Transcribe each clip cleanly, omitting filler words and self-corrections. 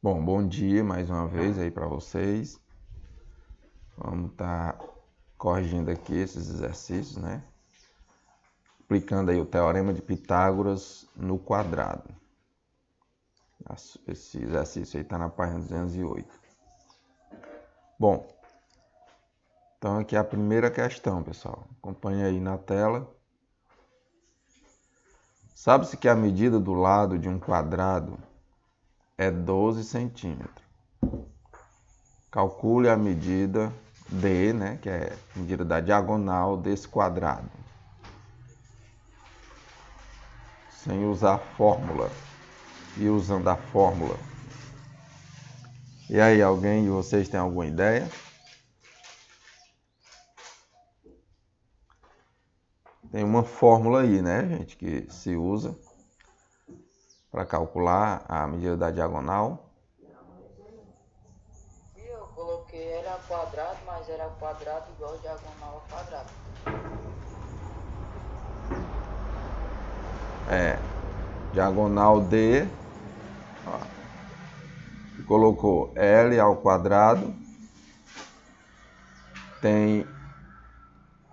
Bom dia mais uma vez aí para vocês. Vamos estar corrigindo aqui esses exercícios, né? Aplicando aí o Teorema de Pitágoras no quadrado. Esse exercício aí está na página 208. Bom, então aqui é a primeira questão, pessoal. Acompanhe aí na tela. Sabe-se que a medida do lado de um quadrado é 12 centímetros. Calcule a medida D, né, que é a medida da diagonal desse quadrado. Sem usar fórmula e usando a fórmula. E aí, alguém de vocês tem alguma ideia? Tem uma fórmula aí, né, gente, que se usa para calcular a medida da diagonal. Eu coloquei era quadrado, mas era quadrado igual diagonal a quadrado. Diagonal D, ó, colocou L ao quadrado, tem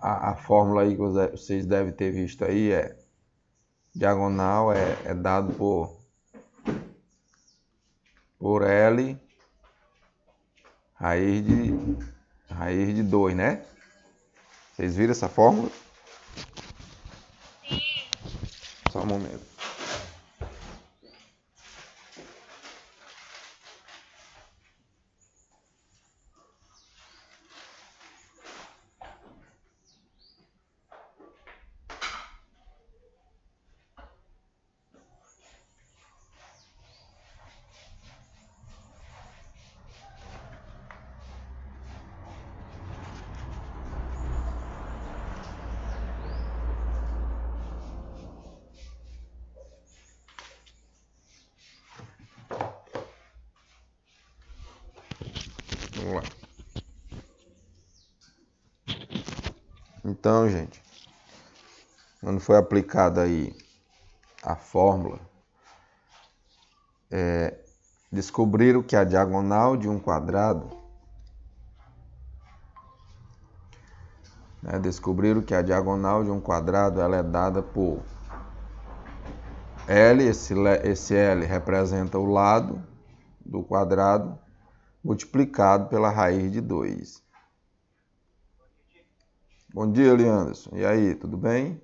a fórmula aí que vocês devem ter visto aí, diagonal é dado por L raiz de 2, né? Vocês viram essa fórmula? Sim. Só um momento. Vamos lá. Então, gente, quando foi aplicada aí a fórmula, descobriram que a diagonal de um quadrado, ela é dada por L, esse L representa o lado do quadrado, multiplicado pela raiz de 2. Bom dia, Leanderson. E aí, tudo bem?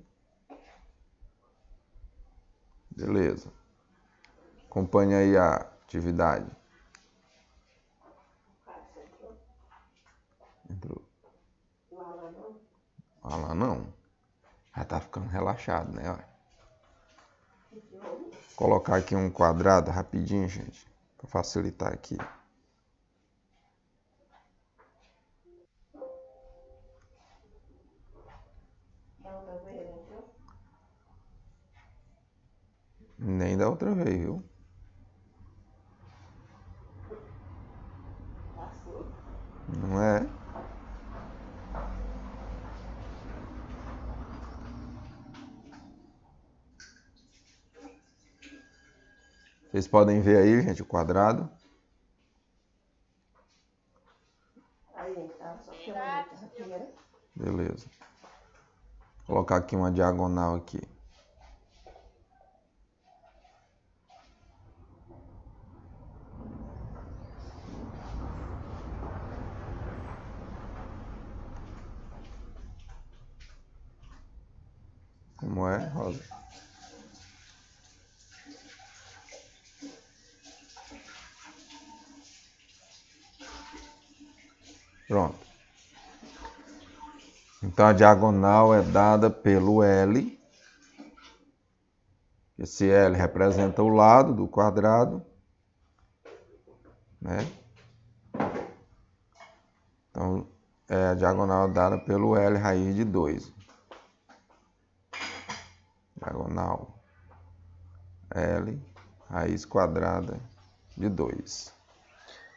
Beleza. Acompanhe aí a atividade. Entrou. O Alan não. Já tá ficando relaxado, né? Vou colocar aqui um quadrado rapidinho, gente, para facilitar aqui. Nem da outra vez, viu? Não é? Vocês podem ver aí, gente, o quadrado. Aí, tá? Só beleza. Vou colocar aqui uma diagonal aqui. Como é, Rosa? Pronto. Então a diagonal é dada pelo L. Esse L representa o lado do quadrado, né? Então a diagonal é dada pelo L raiz de 2. Diagonal L raiz quadrada de 2.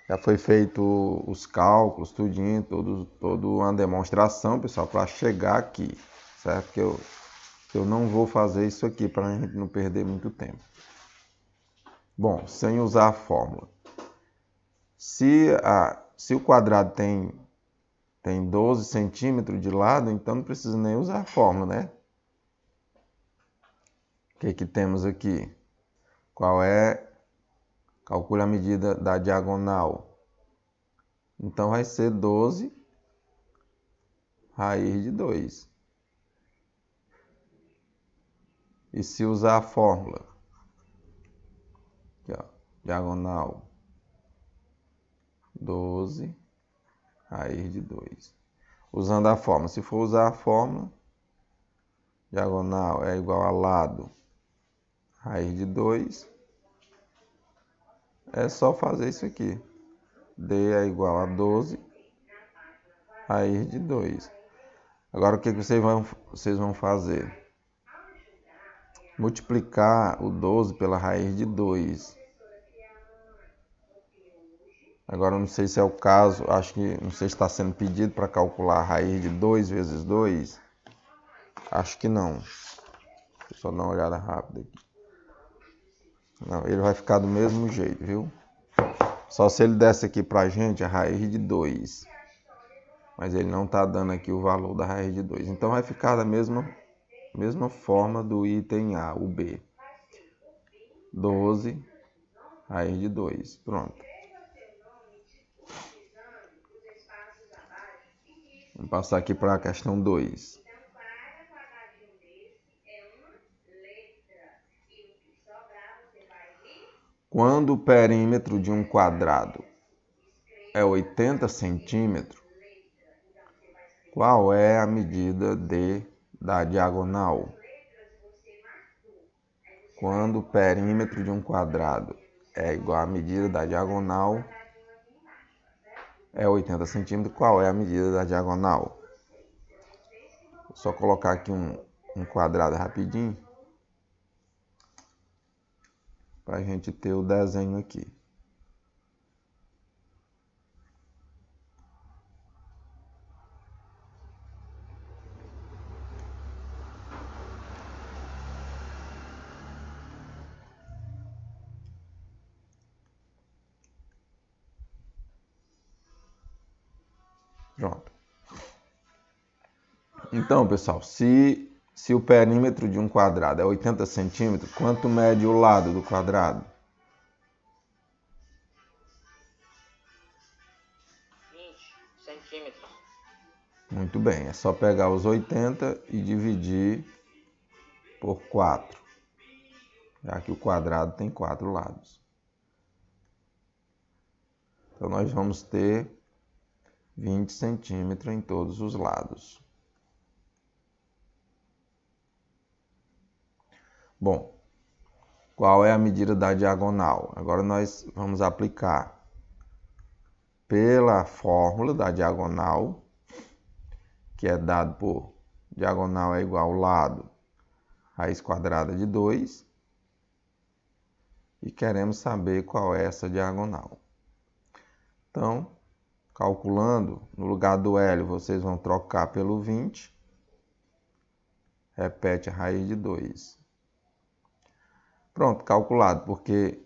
Já foi feito os cálculos, tudinho, toda uma demonstração, pessoal, para chegar aqui, certo? Que eu não vou fazer isso aqui para a gente não perder muito tempo. Bom, sem usar a fórmula. Se o quadrado tem 12 centímetros de lado, então não precisa nem usar a fórmula, né? O que temos aqui? Qual é? Calcule a medida da diagonal. Então vai ser 12 raiz de 2. E se usar a fórmula? Aqui, ó, diagonal 12 raiz de 2. Usando a fórmula. Se for usar a fórmula, diagonal é igual a lado raiz de 2. É só fazer isso aqui. D é igual a 12 raiz de 2. Agora o que vocês vão fazer? Multiplicar o 12 pela raiz de 2. Agora não sei se é o caso, acho que não sei se está sendo pedido para calcular a raiz de 2 vezes 2. Acho que não. Deixa eu só dar uma olhada rápida aqui. Não, ele vai ficar do mesmo jeito, viu? Só se ele desse aqui pra gente a raiz de 2. Mas ele não está dando aqui o valor da raiz de 2. Então vai ficar da mesma forma do item A, o B. 12 raiz de 2. Pronto. Vamos passar aqui para a questão 2. Quando o perímetro de um quadrado é 80 centímetros, qual é a medida da diagonal? Quando o perímetro de um quadrado é igual à medida da diagonal, é 80 centímetros, qual é a medida da diagonal? Vou só colocar aqui um quadrado rapidinho, para a gente ter o desenho aqui. Pronto. Então, pessoal, se o perímetro de um quadrado é 80 centímetros, quanto mede o lado do quadrado? 20 centímetros. Muito bem, é só pegar os 80 e dividir por 4, já que o quadrado tem 4 lados. Então, nós vamos ter 20 centímetros em todos os lados. Bom, qual é a medida da diagonal? Agora nós vamos aplicar pela fórmula da diagonal, que é dado por diagonal é igual ao lado raiz quadrada de 2. E queremos saber qual é essa diagonal. Então, calculando, no lugar do L, vocês vão trocar pelo 20. Repete a raiz de 2. Pronto, calculado, porque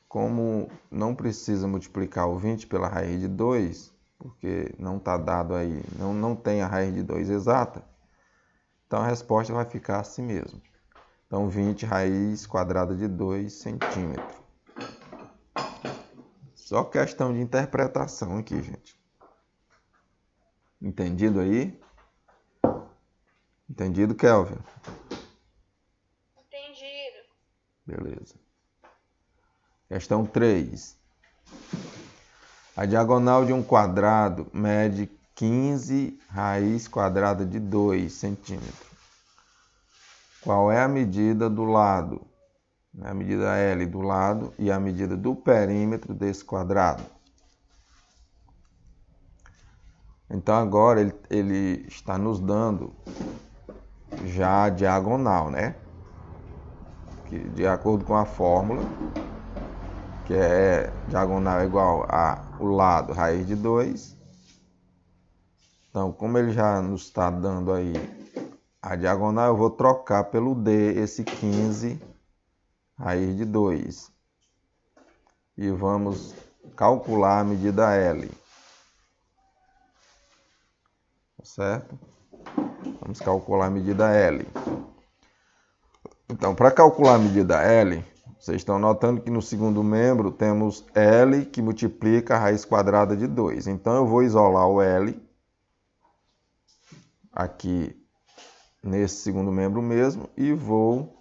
como não precisa multiplicar o 20 pela raiz de 2, porque não está dado aí, não tem a raiz de 2 exata, então a resposta vai ficar assim mesmo. Então, 20 raiz quadrada de 2 centímetros. Só questão de interpretação aqui, gente. Entendido aí? Entendido, Kelvin? Entendido. Beleza. Questão 3. A diagonal de um quadrado mede 15 raiz quadrada de 2 centímetros. Qual é a medida do lado? A medida L do lado e a medida do perímetro desse quadrado. Então agora ele está nos dando já a diagonal, né? Que, de acordo com a fórmula, que é diagonal é igual ao lado raiz de 2. Então, como ele já nos está dando aí a diagonal, eu vou trocar pelo D esse 15 raiz de 2. E vamos calcular a medida L. Certo? Vamos calcular a medida L. Então, para calcular a medida L, vocês estão notando que no segundo membro temos L que multiplica a raiz quadrada de 2. Então, eu vou isolar o L aqui nesse segundo membro mesmo e vou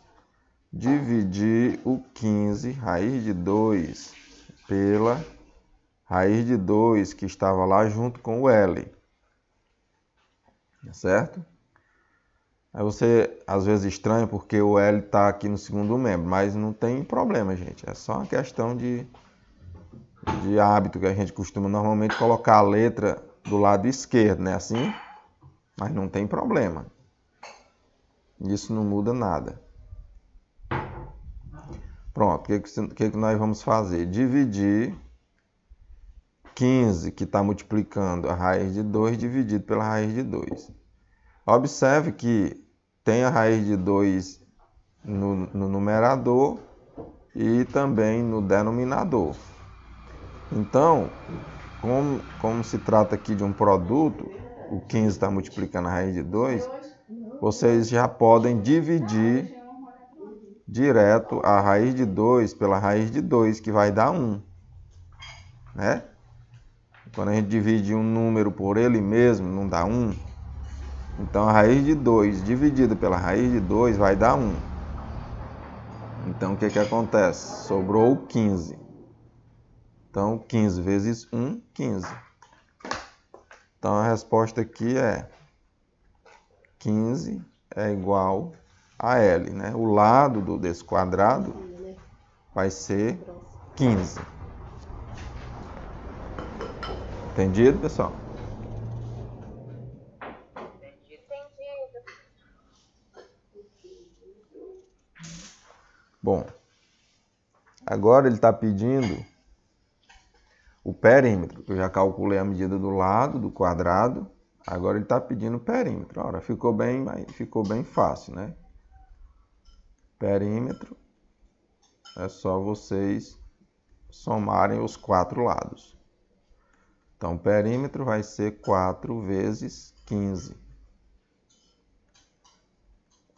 dividir o 15 raiz de 2 pela raiz de 2 que estava lá junto com o L. Certo? Aí você às vezes estranha porque o L está aqui no segundo membro, mas não tem problema, gente. É só uma questão de hábito que a gente costuma normalmente colocar a letra do lado esquerdo, né? Assim, mas não tem problema. Isso não muda nada. Pronto, o que nós vamos fazer? Dividir 15, que está multiplicando a raiz de 2, dividido pela raiz de 2. Observe que tem a raiz de 2 no numerador e também no denominador. Então, como se trata aqui de um produto, o 15 está multiplicando a raiz de 2, vocês já podem dividir direto a raiz de 2 pela raiz de 2, que vai dar 1. Né? Quando a gente divide um número por ele mesmo, não dá 1. Então, a raiz de 2 dividida pela raiz de 2 vai dar 1. Então, o que acontece? Sobrou 15. Então, 15 vezes 1, 15. Então, a resposta aqui é 15 é igual a L. Né? O lado desse quadrado vai ser 15. Entendido, pessoal? Bom, agora ele está pedindo o perímetro. Eu já calculei a medida do lado do quadrado. Agora ele está pedindo o perímetro. Ora, ficou bem fácil, né? Perímetro é só vocês somarem os 4 lados. Então, o perímetro vai ser 4 vezes 15.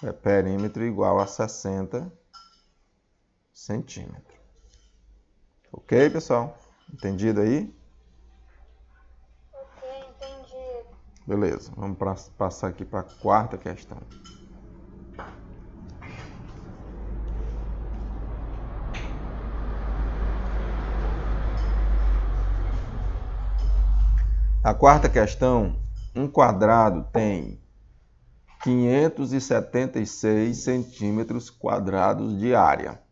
É perímetro igual a 60 centímetros. Ok, pessoal? Entendido aí? Ok, entendi. Beleza, vamos passar aqui para a quarta questão. A quarta questão, um quadrado tem 576 centímetros quadrados de área,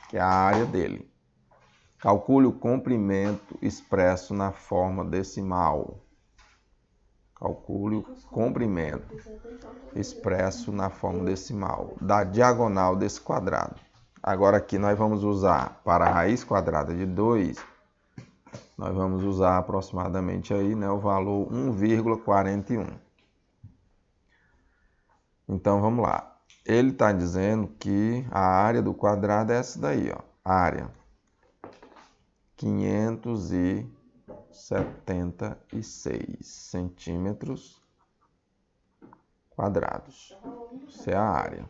que é a área dele. Calcule o comprimento expresso na forma decimal. Calcule o comprimento expresso na forma decimal da diagonal desse quadrado. Agora aqui nós vamos usar para a raiz quadrada de 2, nós vamos usar aproximadamente aí, né, o valor 1,41. Então vamos lá. Ele está dizendo que a área do quadrado é essa daí, ó. Área 576 centímetros quadrados. Essa é a área.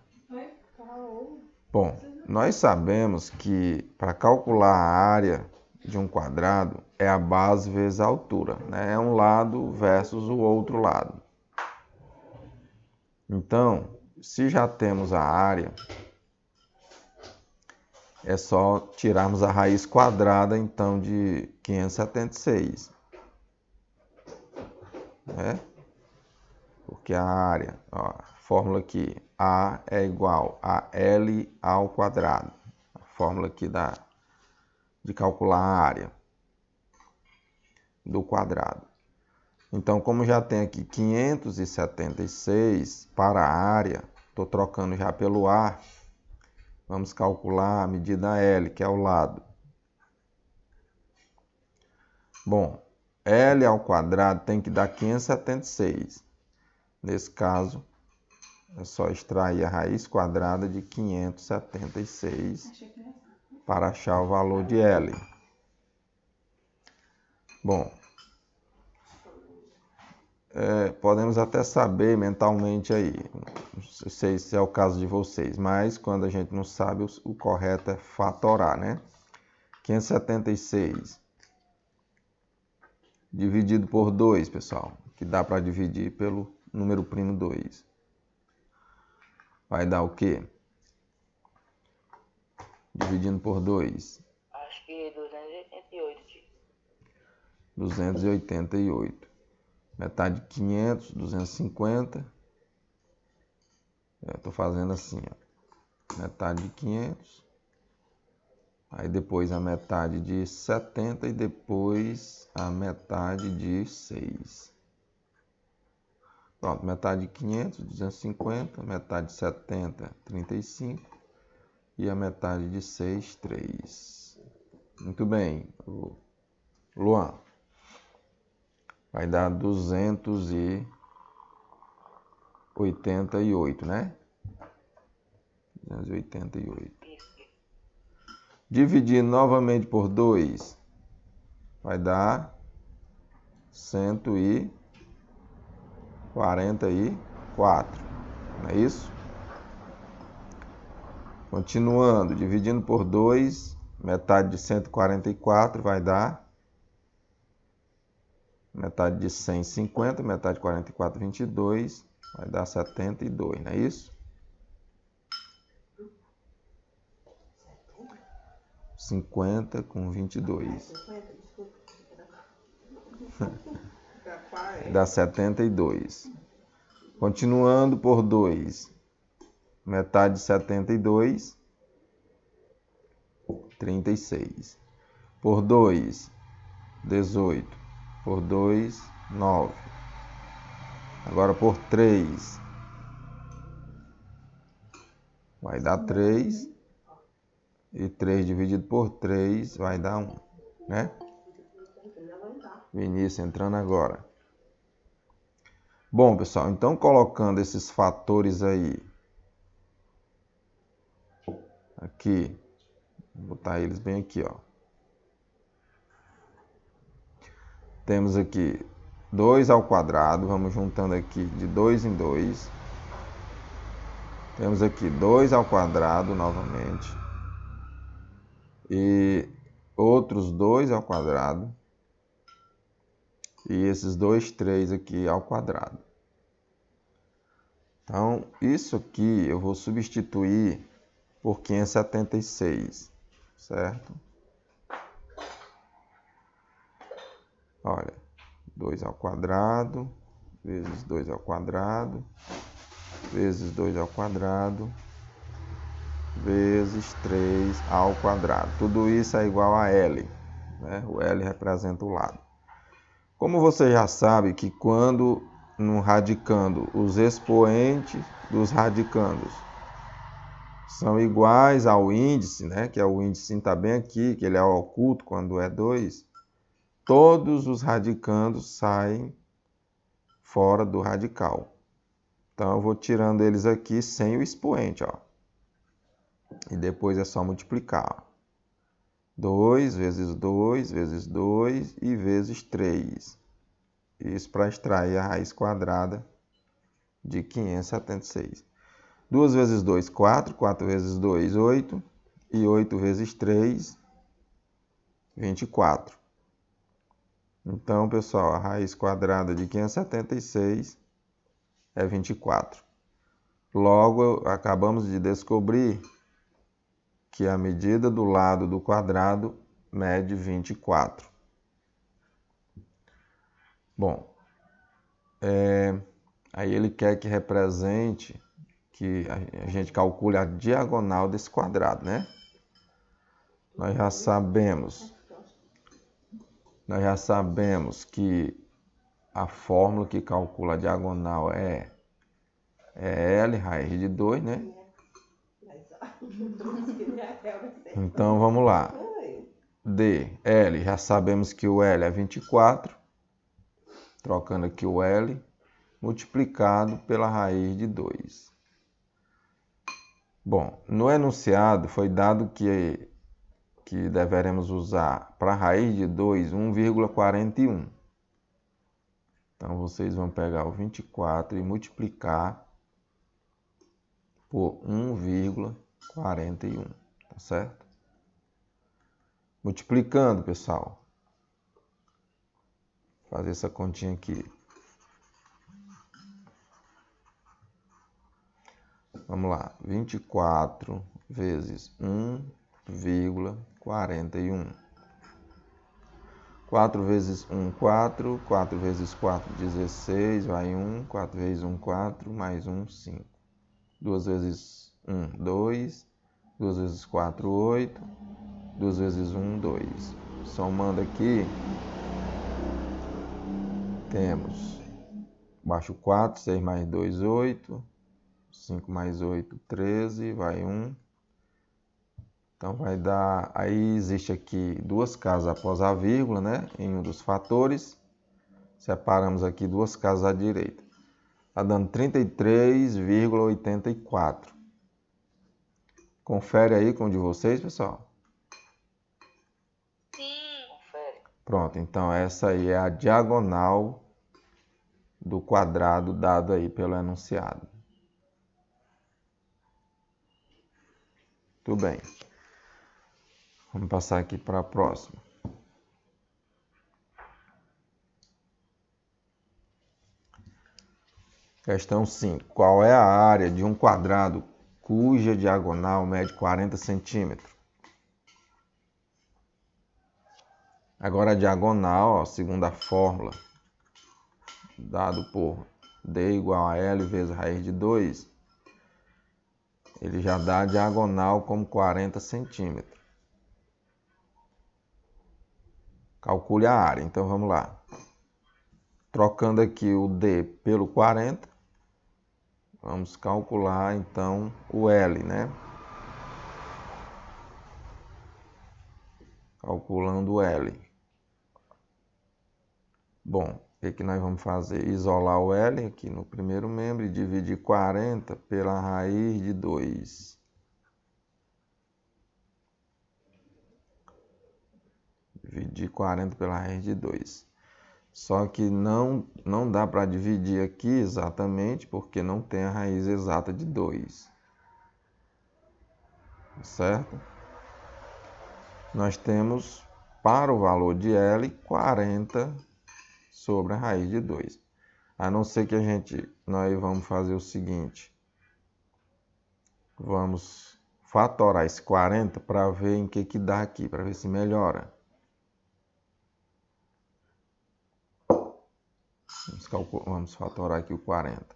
Bom, nós sabemos que para calcular a área de um quadrado é a base vezes a altura, né? É um lado versus o outro lado. Então, se já temos a área, é só tirarmos a raiz quadrada, então, de 576. Né? Porque a área, ó, a fórmula aqui, A é igual a L ao quadrado. A fórmula aqui de calcular a área do quadrado. Então, como já tem aqui 576 para a área, estou trocando já pelo A, vamos calcular a medida L, que é o lado. Bom, L ao quadrado tem que dar 576. Nesse caso, é só extrair a raiz quadrada de 576 para achar o valor de L. Bom, podemos até saber mentalmente aí, não sei se é o caso de vocês, mas quando a gente não sabe, o correto é fatorar, né? 576 dividido por 2, pessoal, que dá para dividir pelo número primo 2. Vai dar o quê? Dividindo por 2. Acho que 288, tio. 288. Metade de 500, 250. Eu tô fazendo assim, ó. Metade de 500. Aí depois a metade de 70 e depois a metade de 6. Pronto, metade de 500, 250, metade de 70, 35 e a metade de 6, 3. Muito bem, Luan. Vai dar 288, né? 288. Dividir novamente por 2 vai dar 144, não é isso? Continuando, dividindo por 2, metade de 144 vai dar metade de 150, metade de 44, 22, vai dar 72, não é isso? 50 com 22. Dá 72. Continuando por 2. Metade de 72, 36. Por 2, 18. Por 2, 9. Agora por 3. Vai dar 3. E 3 dividido por 3 vai dar 1, né? Vinícius entrando agora. Bom, pessoal, então colocando esses fatores aí, aqui, vou botar eles bem aqui, ó. Temos aqui 2 ao quadrado, vamos juntando aqui de 2 em 2. Temos aqui 2 ao quadrado novamente. E outros 2 ao quadrado. E esses 2, 3 aqui ao quadrado. Então, isso aqui eu vou substituir por 576, certo? Olha, 2 ao quadrado, vezes 2 ao quadrado, vezes 2 ao quadrado, vezes 3 ao quadrado. Tudo isso é igual a L, né? O L representa o lado. Como você já sabe que quando no radicando os expoentes dos radicandos são iguais ao índice, né? Que é o índice está bem aqui, que ele é oculto quando é 2, todos os radicandos saem fora do radical. Então eu vou tirando eles aqui sem o expoente, ó. E depois é só multiplicar. 2 vezes 2 vezes 2 e vezes 3. Isso para extrair a raiz quadrada de 576. 2 vezes 2, 4. 4 vezes 2, 8. E 8 vezes 3, 24. Então, pessoal, a raiz quadrada de 576 é 24. Logo, acabamos de descobrir que a medida do lado do quadrado mede 24. Bom, aí ele quer que represente, que a gente calcule a diagonal desse quadrado, né? Nós já sabemos que a fórmula que calcula a diagonal é L, raiz de 2, né? Então, vamos lá. D, L, já sabemos que o L é 24. Trocando aqui o L, multiplicado pela raiz de 2. Bom, no enunciado foi dado que que deveremos usar para a raiz de 2, 1,41. Então, vocês vão pegar o 24 e multiplicar por 1,41, tá certo? Multiplicando, pessoal. Vou fazer essa continha aqui. Vamos lá, 24 vezes 1,41. 4 vezes 1, 4. 4 vezes 4, 16. Vai 1. 4 vezes 1, 4. Mais 1, 5. 2 vezes 1, 2. 2 vezes 4, 8. 2 vezes 1, 2. Somando aqui, temos baixo 4, 6 mais 2, 8. 5 mais 8, 13. Vai 1. Então, vai dar... Aí, existe aqui duas casas após a vírgula, né? Em um dos fatores. Separamos aqui duas casas à direita. Está dando 33,84. Confere aí com o de vocês, pessoal. Sim. Confere. Pronto, então essa aí é a diagonal do quadrado dado aí pelo enunciado. Tudo bem. Vamos passar aqui para a próxima. Questão 5. Qual é a área de um quadrado cuja diagonal mede 40 centímetros? Agora a diagonal, ó, segundo a fórmula, dado por D igual a L vezes raiz de 2, ele já dá a diagonal como 40 centímetros. Calcule a área. Então, vamos lá. Trocando aqui o D pelo 40, vamos calcular, então, o L, né? Calculando o L. Bom, o que nós vamos fazer? Isolar o L aqui no primeiro membro e dividir 40 pela raiz de 2. Dividir 40 pela raiz de 2. Só que não dá para dividir aqui exatamente, porque não tem a raiz exata de 2. Certo? Nós temos, para o valor de L, 40 sobre a raiz de 2. A não ser que nós vamos fazer o seguinte. Vamos fatorar esse 40 para ver em que dá aqui, para ver se melhora. Vamos fatorar aqui o 40.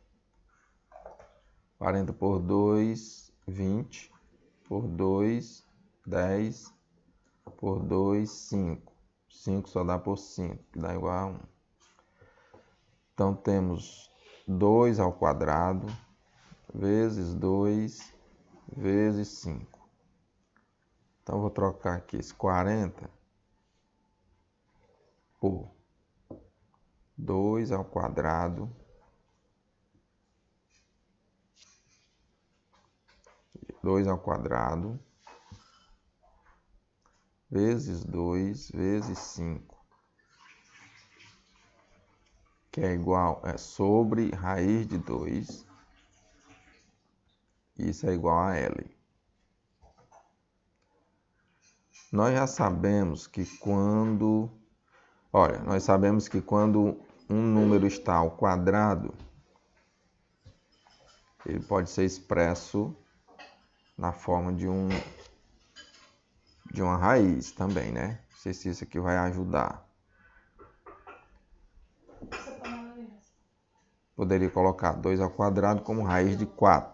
40 por 2, 20. Por 2, 10. Por 2, 5. 5 só dá por 5, que dá igual a 1. Então, temos 2 ao quadrado vezes 2 vezes 5. Então, vou trocar aqui esse 40 por 2 ao quadrado vezes 2 vezes 5, que é igual sobre raiz de 2. Isso é igual a L. Nós já sabemos que quando um número está ao quadrado, ele pode ser expresso na forma de uma raiz também, né? Não sei se isso aqui vai ajudar. Poderia colocar 2 ao quadrado como raiz de 4.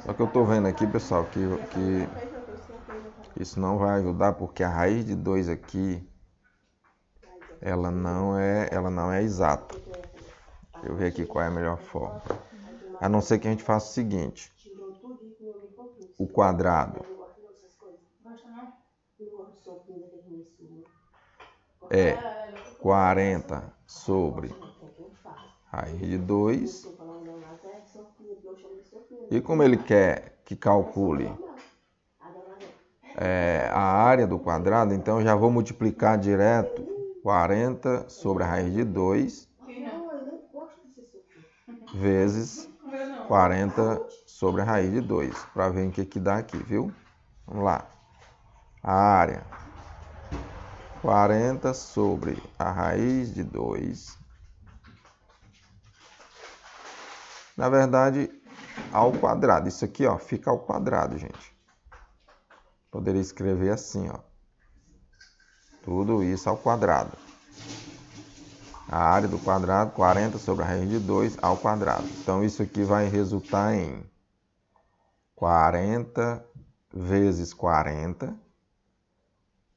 Só que eu estou vendo aqui, pessoal, que isso não vai ajudar, porque a raiz de 2 aqui, ela não é exata. Deixa eu ver aqui qual é a melhor forma. A não ser que a gente faça o seguinte. O quadrado é 40 sobre raiz de 2. E como ele quer que calcule a área do quadrado, então eu já vou multiplicar direto 40 sobre a raiz de 2 vezes 40 sobre a raiz de 2, para ver o que dá aqui, viu? Vamos lá. A área, 40 sobre a raiz de 2. Na verdade, ao quadrado. Isso aqui, ó, fica ao quadrado, gente. Poderia escrever assim, ó. Tudo isso ao quadrado. A área do quadrado, 40 sobre a raiz de 2 ao quadrado. Então, isso aqui vai resultar em 40 vezes 40,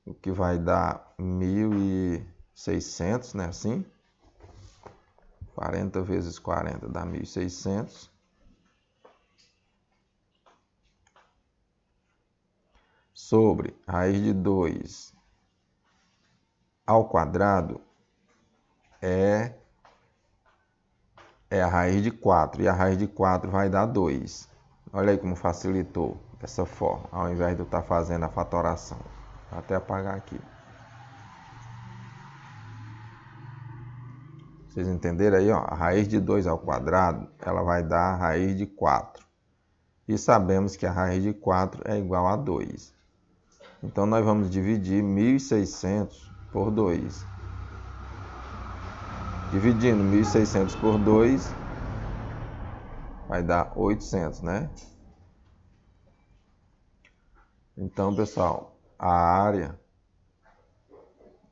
o que vai dar 1.600, né? Assim. 40 vezes 40 dá 1.600. Sobre raiz de 2 ao quadrado é a raiz de 4. E a raiz de 4 vai dar 2. Olha aí como facilitou dessa forma, ao invés de eu estar fazendo a fatoração. Vou até apagar aqui. Vocês entenderam aí, ó? A raiz de 2 ao quadrado, ela vai dar a raiz de 4. E sabemos que a raiz de 4 é igual a 2. Então, nós vamos dividir 1.600 por 2. Dividindo 1.600 por 2, vai dar 800, né? Então, pessoal, a área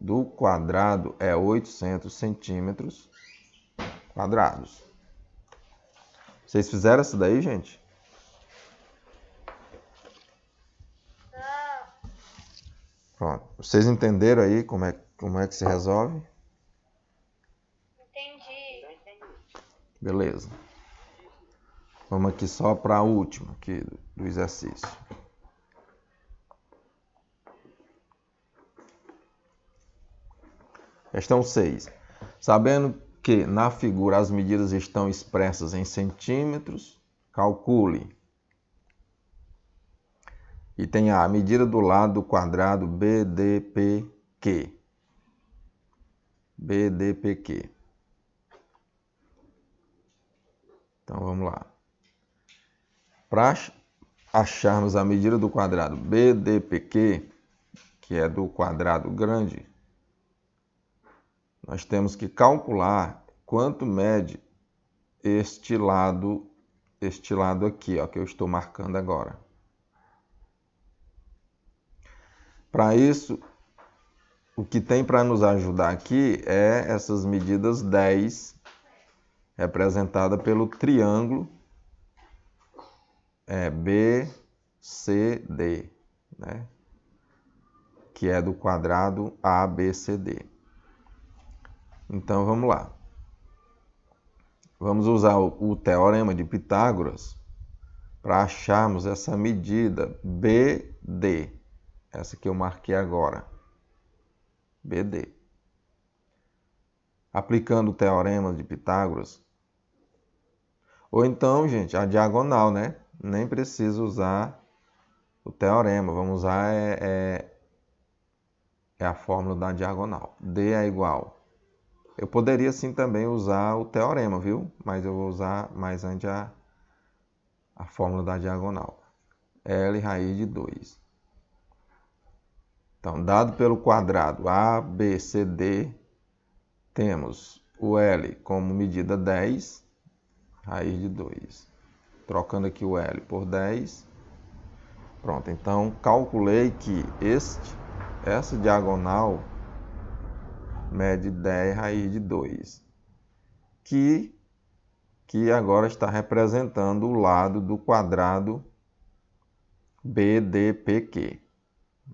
do quadrado é 800 centímetros quadrados. Vocês fizeram isso daí, gente? Pronto. Vocês entenderam aí como é que se resolve? Entendi. Beleza. Vamos aqui só para a última aqui do exercício. Questão 6. Sabendo que na figura as medidas estão expressas em centímetros, calcule. E tem a medida do lado do quadrado BDPQ. BDPQ. Então vamos lá. Para acharmos a medida do quadrado BDPQ, que é do quadrado grande, nós temos que calcular quanto mede este lado aqui, ó, que eu estou marcando agora. Para isso, o que tem para nos ajudar aqui é essas medidas 10, representada pelo triângulo BCD, né? Que é do quadrado ABCD. Então, vamos lá. Vamos usar o teorema de Pitágoras para acharmos essa medida BD. Essa que eu marquei agora. BD. Aplicando o teorema de Pitágoras. Ou então, gente, a diagonal, né? Nem precisa usar o teorema. Vamos usar a fórmula da diagonal. D é igual. Eu poderia sim também usar o teorema, viu? Mas eu vou usar mais antes a fórmula da diagonal. L raiz de 2. Então, dado pelo quadrado ABCD, temos o L como medida 10, raiz de 2. Trocando aqui o L por 10. Pronto, então calculei que essa diagonal mede 10 raiz de 2, que agora está representando o lado do quadrado BDPQ,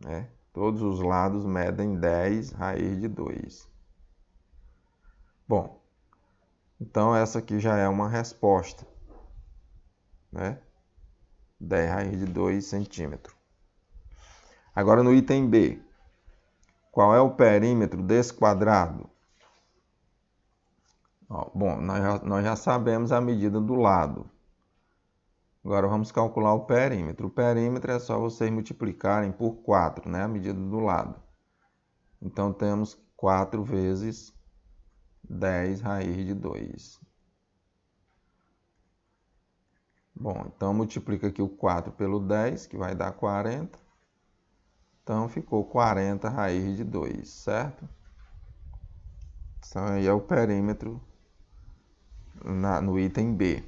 né? Todos os lados medem 10 raiz de 2. Bom, então essa aqui já é uma resposta, né? 10 raiz de 2 centímetros. Agora no item B, qual é o perímetro desse quadrado? Bom, nós já sabemos a medida do lado. Agora vamos calcular o perímetro. O perímetro é só vocês multiplicarem por 4, né? A medida do lado. Então temos 4 vezes 10 raiz de 2. Bom, então multiplica aqui o 4 pelo 10, que vai dar 40. Então ficou 40 raiz de 2, certo? Então aí é o perímetro no item B.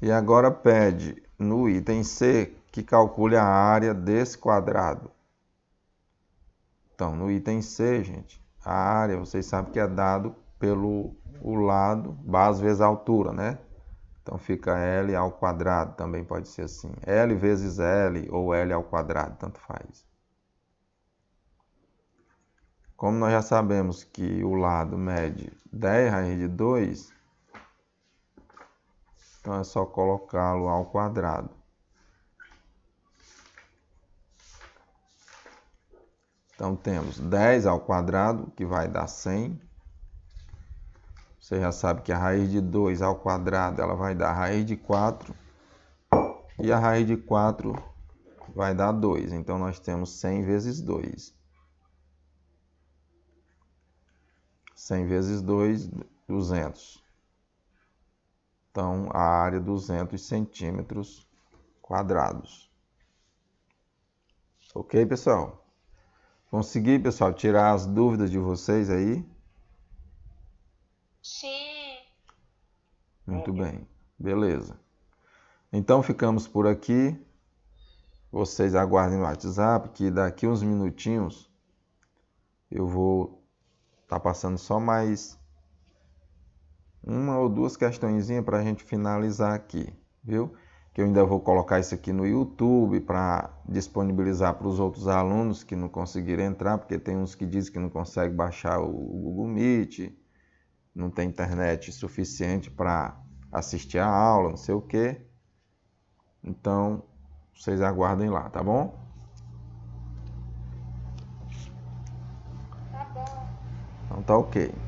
E agora pede no item C que calcule a área desse quadrado. Então, no item C, gente, a área, vocês sabem que é dado pelo o lado, base vezes a altura, né? Então fica L ao quadrado, também pode ser assim. L vezes L ou L ao quadrado, tanto faz. Como nós já sabemos que o lado mede 10 raiz de 2, então é só colocá-lo ao quadrado. Então temos 10 ao quadrado, que vai dar 100. Você já sabe que a raiz de 2 ao quadrado ela vai dar raiz de 4. E a raiz de 4 vai dar 2. Então nós temos 100 vezes 2. 100 vezes 2, 200. Então a área 200 centímetros quadrados. Ok, pessoal? Consegui, pessoal, tirar as dúvidas de vocês aí? Sim. Muito bem, beleza. Então ficamos por aqui. Vocês aguardem no WhatsApp que daqui uns minutinhos eu vou estar passando só mais uma ou duas questõezinhas para a gente finalizar aqui, viu? Que eu ainda vou colocar isso aqui no YouTube para disponibilizar para os outros alunos que não conseguiram entrar, porque tem uns que dizem que não conseguem baixar o Google Meet, não tem internet suficiente para assistir a aula, não sei o quê. Então, vocês aguardem lá, tá bom? Tá bom. Então tá ok.